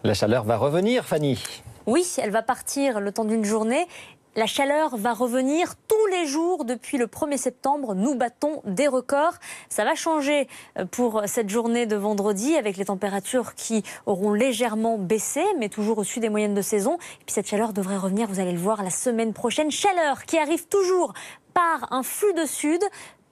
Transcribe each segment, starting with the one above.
La chaleur va revenir, Fanny. Oui, elle va partir le temps d'une journée. La chaleur va revenir tous les jours depuis le 1er septembre. Nous battons des records. Ça va changer pour cette journée de vendredi avec les températures qui auront légèrement baissé, mais toujours au-dessus des moyennes de saison. Et puis cette chaleur devrait revenir, vous allez le voir, la semaine prochaine. Chaleur qui arrive toujours par un flux de sud,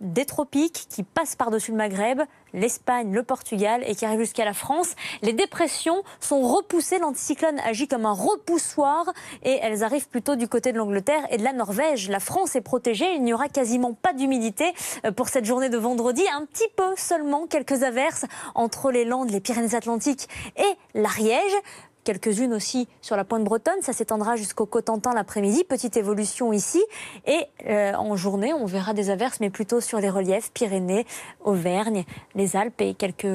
des tropiques qui passent par-dessus le Maghreb, l'Espagne, le Portugal et qui arrivent jusqu'à la France. Les dépressions sont repoussées, l'anticyclone agit comme un repoussoir et elles arrivent plutôt du côté de l'Angleterre et de la Norvège. La France est protégée, il n'y aura quasiment pas d'humidité pour cette journée de vendredi. Un petit peu seulement, quelques averses entre les Landes, les Pyrénées-Atlantiques et l'Ariège. Quelques-unes aussi sur la pointe bretonne, ça s'étendra jusqu'au Cotentin l'après-midi, petite évolution ici. Et en journée, on verra des averses, mais plutôt sur les reliefs, Pyrénées, Auvergne, les Alpes et quelques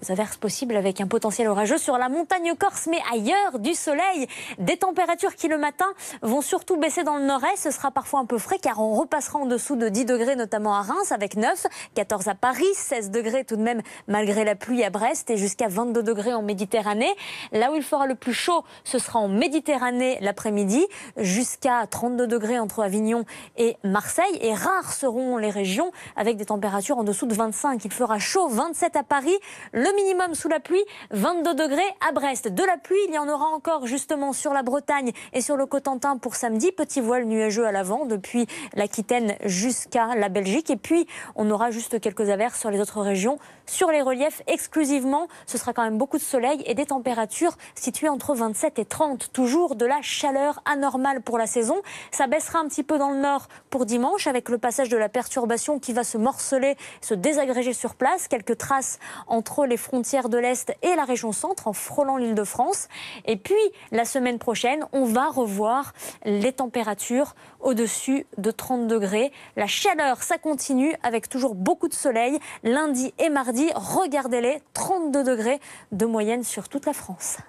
averses possibles avec un potentiel orageux sur la montagne corse, mais ailleurs, du soleil. Des températures qui le matin vont surtout baisser dans le nord-est, ce sera parfois un peu frais car on repassera en dessous de 10 degrés, notamment à Reims avec 9, 14 à Paris, 16 degrés tout de même malgré la pluie à Brest et jusqu'à 22 degrés en Méditerranée. Là où il fera le plus chaud, ce sera en Méditerranée l'après-midi, jusqu'à 32 degrés entre Avignon et Marseille. Et rares seront les régions avec des températures en dessous de 25. Il fera chaud, 27 à Paris, le minimum sous la pluie, 22 degrés à Brest. De la pluie, il y en aura encore justement sur la Bretagne et sur le Cotentin pour samedi. Petit voile nuageux à l'avant depuis l'Aquitaine jusqu'à la Belgique. Et puis, on aura juste quelques averses sur les autres régions. Sur les reliefs exclusivement, ce sera quand même beaucoup de soleil et des températures situé entre 27 et 30. Toujours de la chaleur anormale pour la saison. Ça baissera un petit peu dans le nord pour dimanche avec le passage de la perturbation qui va se morceler, se désagréger sur place. Quelques traces entre les frontières de l'Est et la région centre en frôlant l'Île-de-France. Et puis la semaine prochaine, on va revoir les températures au-dessus de 30 degrés. La chaleur, ça continue avec toujours beaucoup de soleil. Lundi et mardi, regardez-les, 32 degrés de moyenne sur toute la France.